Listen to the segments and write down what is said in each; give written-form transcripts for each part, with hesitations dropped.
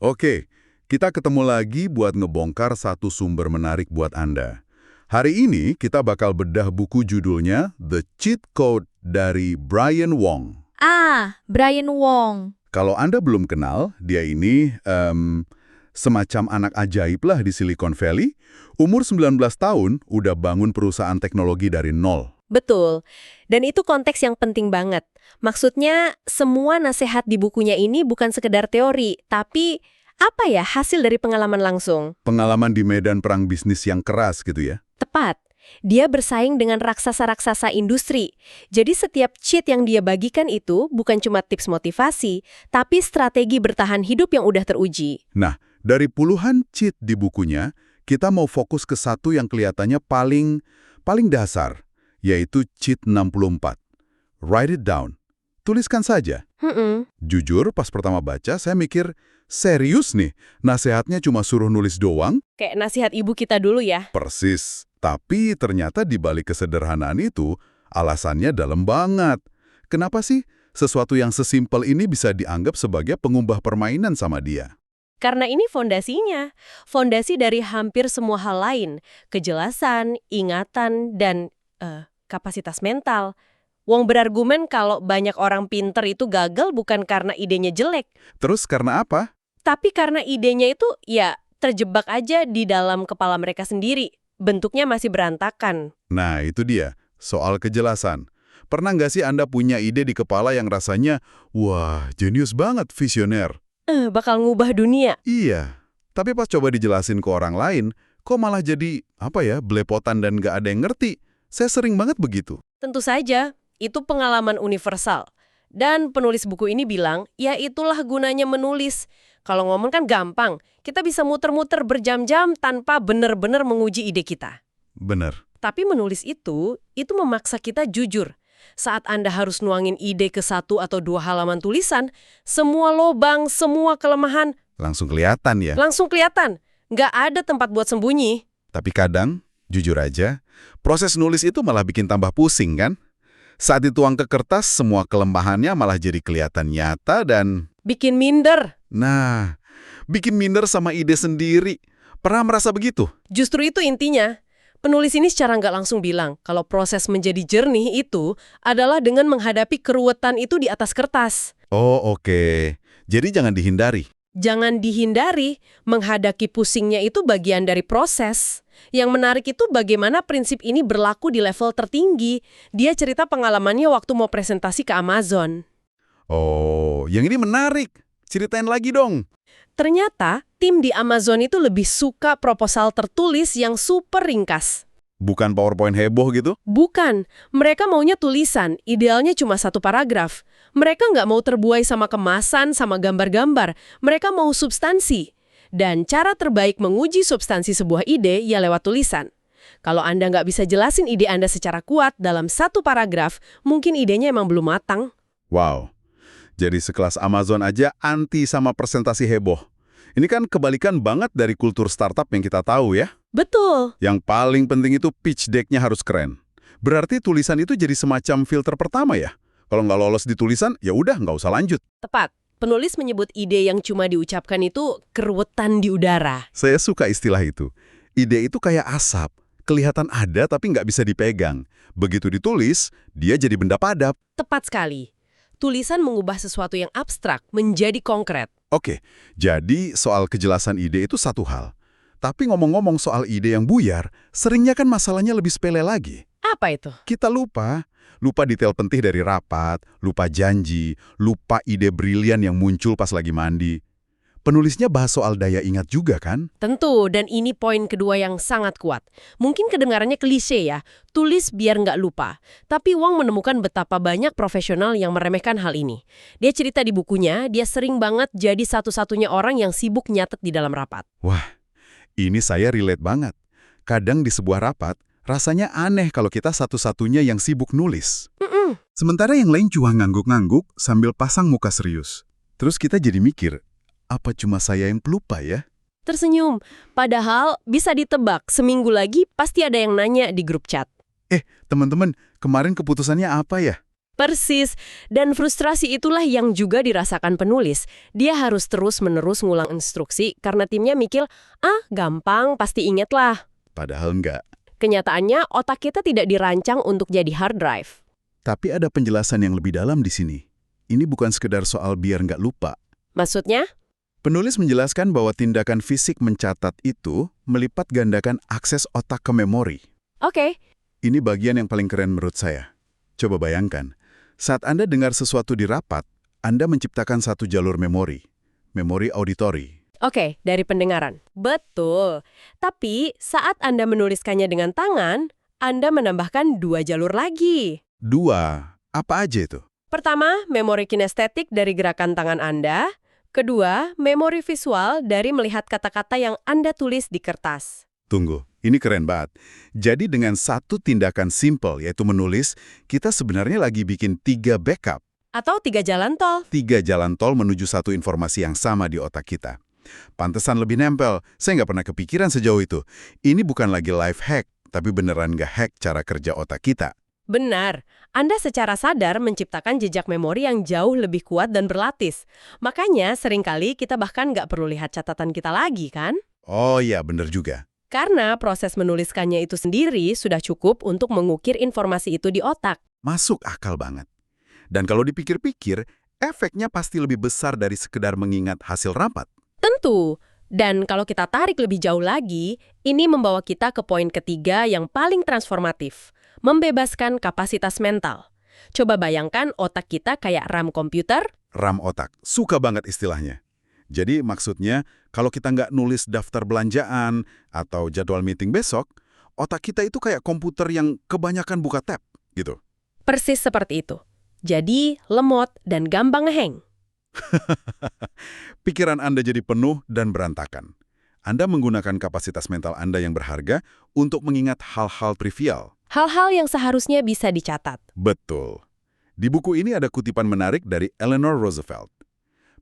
Oke, kita ketemu lagi buat ngebongkar satu sumber menarik buat Anda. Hari ini kita bakal bedah buku judulnya The Cheat Code dari Brian Wong. Brian Wong. Kalau Anda belum kenal, dia ini semacam anak ajaib lah di Silicon Valley. Umur 19 tahun, udah bangun perusahaan teknologi dari nol. Betul. Dan itu konteks yang penting banget. Maksudnya, semua nasihat di bukunya ini bukan sekedar teori, tapi hasil dari pengalaman langsung. Pengalaman di medan perang bisnis yang keras gitu ya. Tepat. Dia bersaing dengan raksasa-raksasa industri. Jadi setiap cheat yang dia bagikan itu bukan cuma tips motivasi, tapi strategi bertahan hidup yang udah teruji. Nah, dari puluhan cheat di bukunya, kita mau fokus ke satu yang kelihatannya paling dasar, yaitu cheat 64. Write it down. Tuliskan saja. Jujur, pas pertama baca, saya mikir, serius nih, nasihatnya cuma suruh nulis doang? Kayak nasihat ibu kita dulu ya. Persis. Tapi ternyata di balik kesederhanaan itu, alasannya dalam banget. Kenapa sih sesuatu yang sesimpel ini bisa dianggap sebagai pengubah permainan sama dia? Karena ini fondasinya. Fondasi dari hampir semua hal lain. Kejelasan, ingatan, dan kapasitas mental. Wong berargumen kalau banyak orang pinter itu gagal bukan karena idenya jelek. Terus karena apa? Tapi karena idenya itu terjebak aja di dalam kepala mereka sendiri. Bentuknya masih berantakan. Nah, itu dia. Soal kejelasan. Pernah nggak sih Anda punya ide di kepala yang rasanya, wah, jenius banget, visioner? Bakal ngubah dunia. Iya. Tapi pas coba dijelasin ke orang lain, kok malah jadi, belepotan dan nggak ada yang ngerti. Saya sering banget begitu. Tentu saja, itu pengalaman universal. Dan penulis buku ini bilang, ya itulah gunanya menulis. Kalau ngomong kan gampang, kita bisa muter-muter berjam-jam tanpa benar-benar menguji ide kita. Bener. Tapi menulis itu memaksa kita jujur. Saat Anda harus nuangin ide ke 1 atau 2 halaman tulisan, semua lobang, semua kelemahan, Langsung kelihatan ya. langsung kelihatan. Nggak ada tempat buat sembunyi. Tapi kadang, jujur aja, proses nulis itu malah bikin tambah pusing kan? Saat dituang ke kertas, semua kelemahannya malah jadi kelihatan nyata dan... Bikin minder. Nah, bikin minder sama ide sendiri. Pernah merasa begitu? Justru itu intinya. Penulis ini secara nggak langsung bilang kalau proses menjadi jernih itu adalah dengan menghadapi keruwetan itu di atas kertas. Oh, oke. Jadi jangan dihindari. Jangan dihindari, menghadapi pusingnya itu bagian dari proses. Yang menarik itu bagaimana prinsip ini berlaku di level tertinggi. Dia cerita pengalamannya waktu mau presentasi ke Amazon. Oh, yang ini menarik. Ceritain lagi dong. Ternyata, tim di Amazon itu lebih suka proposal tertulis yang super ringkas. Bukan PowerPoint heboh gitu? Bukan, mereka maunya tulisan, idealnya cuma 1 paragraf. Mereka nggak mau terbuai sama kemasan, sama gambar-gambar. Mereka mau substansi. Dan cara terbaik menguji substansi sebuah ide ya lewat tulisan. Kalau Anda nggak bisa jelasin ide Anda secara kuat dalam 1 paragraf, mungkin idenya emang belum matang. Wow. Jadi sekelas Amazon aja anti sama presentasi heboh. Ini kan kebalikan banget dari kultur startup yang kita tahu ya. Betul. Yang paling penting itu pitch deck-nya harus keren. Berarti tulisan itu jadi semacam filter pertama ya? Kalau nggak lolos di tulisan, ya udah nggak usah lanjut. Tepat. Penulis menyebut ide yang cuma diucapkan itu keruwetan di udara. Saya suka istilah itu. Ide itu kayak asap. Kelihatan ada tapi nggak bisa dipegang. Begitu ditulis, dia jadi benda padat. Tepat sekali. Tulisan mengubah sesuatu yang abstrak menjadi konkret. Oke, jadi soal kejelasan ide itu satu hal. Tapi ngomong-ngomong soal ide yang buyar, seringnya kan masalahnya lebih sepele lagi. Apa itu? Kita lupa detail penting dari rapat, lupa janji, lupa ide brilian yang muncul pas lagi mandi. Penulisnya bahas soal daya ingat juga kan? Tentu, dan ini poin kedua yang sangat kuat. Mungkin kedengarannya klise ya, tulis biar nggak lupa. Tapi Wong menemukan betapa banyak profesional yang meremehkan hal ini. Dia cerita di bukunya, dia sering banget jadi satu-satunya orang yang sibuk nyatet di dalam rapat. Wah, ini saya relate banget. Kadang di sebuah rapat, rasanya aneh kalau kita satu-satunya yang sibuk nulis. Sementara yang lain cuma ngangguk-ngangguk sambil pasang muka serius. Terus kita jadi mikir, apa cuma saya yang pelupa ya? Tersenyum, padahal bisa ditebak, seminggu lagi pasti ada yang nanya di grup chat. Teman-teman, kemarin keputusannya apa ya? Persis, dan frustrasi itulah yang juga dirasakan penulis. Dia harus terus-menerus ngulang instruksi karena timnya mikir, gampang, pasti inget lah. Padahal enggak. Kenyataannya, otak kita tidak dirancang untuk jadi hard drive. Tapi ada penjelasan yang lebih dalam di sini. Ini bukan sekedar soal biar nggak lupa. Maksudnya? Penulis menjelaskan bahwa tindakan fisik mencatat itu melipat gandakan akses otak ke memori. Oke. Ini bagian yang paling keren menurut saya. Coba bayangkan, saat Anda dengar sesuatu di rapat, Anda menciptakan satu jalur memori auditori. Oke, dari pendengaran. Betul. Tapi saat Anda menuliskannya dengan tangan, Anda menambahkan 2 jalur lagi. 2, apa aja itu? Pertama, memori kinestetik dari gerakan tangan Anda. Kedua, memori visual dari melihat kata-kata yang Anda tulis di kertas. Tunggu, ini keren banget. Jadi dengan satu tindakan simple, yaitu menulis, kita sebenarnya lagi bikin 3 backup. Atau 3 jalan tol. 3 jalan tol menuju satu informasi yang sama di otak kita. Pantesan lebih nempel, saya nggak pernah kepikiran sejauh itu. Ini bukan lagi life hack, tapi beneran nggak hack cara kerja otak kita. Benar, Anda secara sadar menciptakan jejak memori yang jauh lebih kuat dan berlapis. Makanya seringkali kita bahkan nggak perlu lihat catatan kita lagi, kan? Oh iya, bener juga. Karena proses menuliskannya itu sendiri sudah cukup untuk mengukir informasi itu di otak. Masuk akal banget. Dan kalau dipikir-pikir, efeknya pasti lebih besar dari sekedar mengingat hasil rapat. Tentu. Dan kalau kita tarik lebih jauh lagi, ini membawa kita ke poin ketiga yang paling transformatif. Membebaskan kapasitas mental. Coba bayangkan otak kita kayak RAM komputer. RAM otak, suka banget istilahnya. Jadi maksudnya, kalau kita nggak nulis daftar belanjaan atau jadwal meeting besok, otak kita itu kayak komputer yang kebanyakan buka tab, gitu. Persis seperti itu. Jadi, lemot dan gampang ngeheng. Pikiran Anda jadi penuh dan berantakan. Anda menggunakan kapasitas mental Anda yang berharga untuk mengingat hal-hal trivial. Hal-hal yang seharusnya bisa dicatat. Betul. Di buku ini ada kutipan menarik dari Eleanor Roosevelt.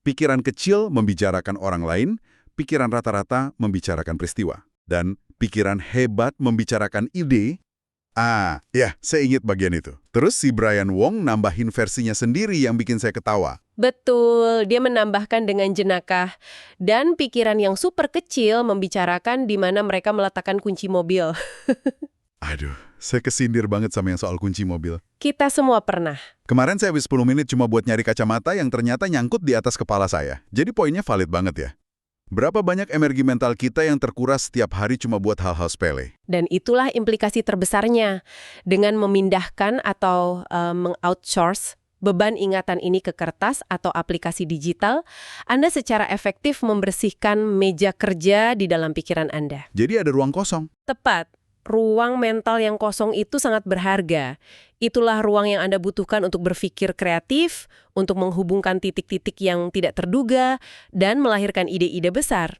Pikiran kecil membicarakan orang lain, pikiran rata-rata membicarakan peristiwa. Dan pikiran hebat membicarakan ide. Ya, saya ingat bagian itu. Terus si Brian Wong nambahin versinya sendiri yang bikin saya ketawa. Betul, dia menambahkan dengan jenakah. Dan pikiran yang super kecil membicarakan di mana mereka meletakkan kunci mobil. Aduh, saya kesindir banget sama yang soal kunci mobil. Kita semua pernah. Kemarin saya habis 10 menit cuma buat nyari kacamata yang ternyata nyangkut di atas kepala saya. Jadi poinnya valid banget ya. Berapa banyak energi mental kita yang terkuras setiap hari cuma buat hal-hal sepele? Dan itulah implikasi terbesarnya. Dengan memindahkan atau meng-outsource beban ingatan ini ke kertas atau aplikasi digital, Anda secara efektif membersihkan meja kerja di dalam pikiran Anda. Jadi ada ruang kosong. Tepat. Ruang mental yang kosong itu sangat berharga. Itulah ruang yang Anda butuhkan untuk berpikir kreatif, untuk menghubungkan titik-titik yang tidak terduga, dan melahirkan ide-ide besar.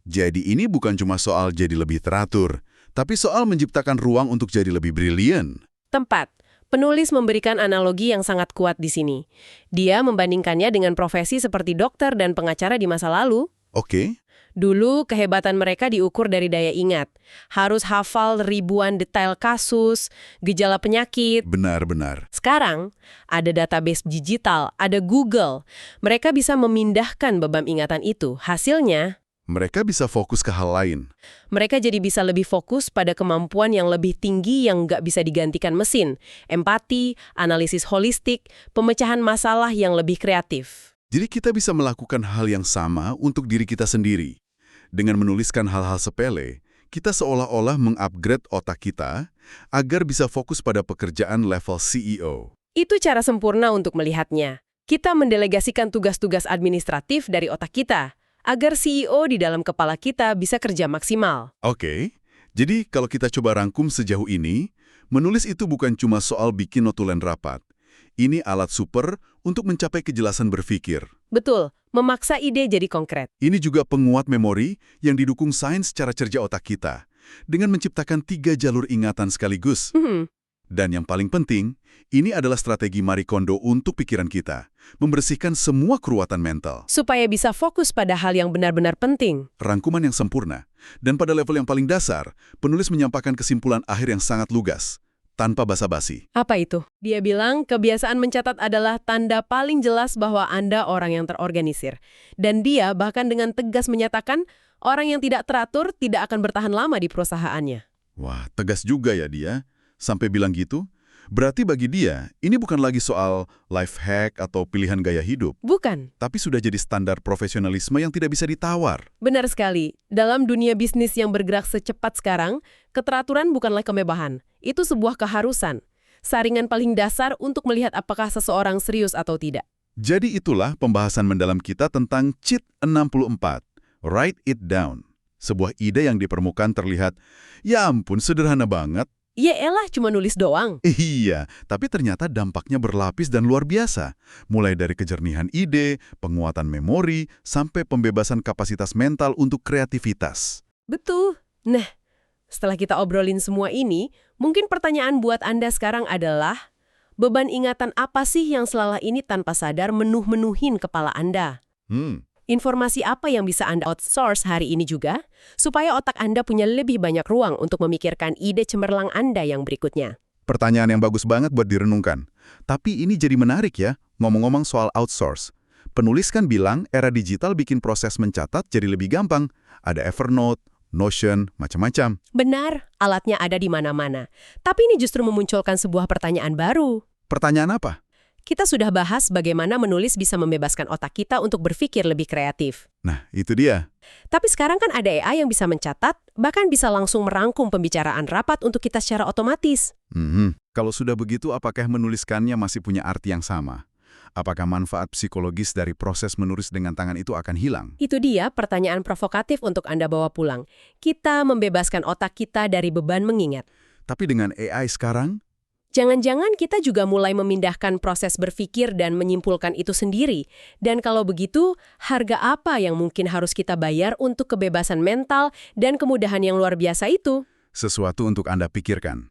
Jadi ini bukan cuma soal jadi lebih teratur, tapi soal menciptakan ruang untuk jadi lebih brilian. Tempat. Penulis memberikan analogi yang sangat kuat di sini. Dia membandingkannya dengan profesi seperti dokter dan pengacara di masa lalu. Oke. Dulu, kehebatan mereka diukur dari daya ingat. Harus hafal ribuan detail kasus, gejala penyakit. Benar-benar. Sekarang, ada database digital, ada Google. Mereka bisa memindahkan beban ingatan itu. Hasilnya, mereka bisa fokus ke hal lain. mereka jadi bisa lebih fokus pada kemampuan yang lebih tinggi yang nggak bisa digantikan mesin. Empati, analisis holistik, pemecahan masalah yang lebih kreatif. Jadi kita bisa melakukan hal yang sama untuk diri kita sendiri. Dengan menuliskan hal-hal sepele, kita seolah-olah mengupgrade otak kita agar bisa fokus pada pekerjaan level CEO. Itu cara sempurna untuk melihatnya. Kita mendelegasikan tugas-tugas administratif dari otak kita, agar CEO di dalam kepala kita bisa kerja maksimal. Oke, jadi kalau kita coba rangkum sejauh ini, menulis itu bukan cuma soal bikin notulen rapat. Ini alat super untuk mencapai kejelasan berpikir. Betul, memaksa ide jadi konkret. Ini juga penguat memori yang didukung sains cara kerja otak kita, dengan menciptakan 3 jalur ingatan sekaligus. Dan yang paling penting, ini adalah strategi Marie Kondo untuk pikiran kita, membersihkan semua keruwatan mental. Supaya bisa fokus pada hal yang benar-benar penting. Rangkuman yang sempurna. Dan pada level yang paling dasar, penulis menyampaikan kesimpulan akhir yang sangat lugas. tanpa basa-basi. Apa itu? Dia bilang kebiasaan mencatat adalah tanda paling jelas bahwa Anda orang yang terorganisir. Dan dia bahkan dengan tegas menyatakan orang yang tidak teratur tidak akan bertahan lama di perusahaannya. Wah, tegas juga ya dia. Sampai bilang gitu. Berarti bagi dia, ini bukan lagi soal life hack atau pilihan gaya hidup. Bukan. Tapi sudah jadi standar profesionalisme yang tidak bisa ditawar. Benar sekali. Dalam dunia bisnis yang bergerak secepat sekarang, keteraturan bukanlah kemewahan. Itu sebuah keharusan. Saringan paling dasar untuk melihat apakah seseorang serius atau tidak. Jadi itulah pembahasan mendalam kita tentang CHIT 64. Write it down. Sebuah ide yang di permukaan terlihat, ya ampun sederhana banget. Ya elah, cuma nulis doang. Iya, tapi ternyata dampaknya berlapis dan luar biasa. Mulai dari kejernihan ide, penguatan memori, sampai pembebasan kapasitas mental untuk kreativitas. Betul. Nah, setelah kita obrolin semua ini, mungkin pertanyaan buat Anda sekarang adalah, beban ingatan apa sih yang selama ini tanpa sadar menuhin kepala Anda? Informasi apa yang bisa Anda outsource hari ini juga, supaya otak Anda punya lebih banyak ruang untuk memikirkan ide cemerlang Anda yang berikutnya? Pertanyaan yang bagus banget buat direnungkan. Tapi ini jadi menarik ya, ngomong-ngomong soal outsource. Penulis kan bilang era digital bikin proses mencatat jadi lebih gampang. Ada Evernote, Notion, macam-macam. Benar, alatnya ada di mana-mana. Tapi ini justru memunculkan sebuah pertanyaan baru. Pertanyaan apa? Kita sudah bahas bagaimana menulis bisa membebaskan otak kita untuk berpikir lebih kreatif. Nah, itu dia. Tapi sekarang kan ada AI yang bisa mencatat, bahkan bisa langsung merangkum pembicaraan rapat untuk kita secara otomatis. Kalau sudah begitu, apakah menuliskannya masih punya arti yang sama? Apakah manfaat psikologis dari proses menulis dengan tangan itu akan hilang? Itu dia pertanyaan provokatif untuk Anda bawa pulang. Kita membebaskan otak kita dari beban mengingat. Tapi dengan AI sekarang, jangan-jangan kita juga mulai memindahkan proses berpikir dan menyimpulkan itu sendiri. Dan kalau begitu, harga apa yang mungkin harus kita bayar untuk kebebasan mental dan kemudahan yang luar biasa itu? sesuatu untuk Anda pikirkan.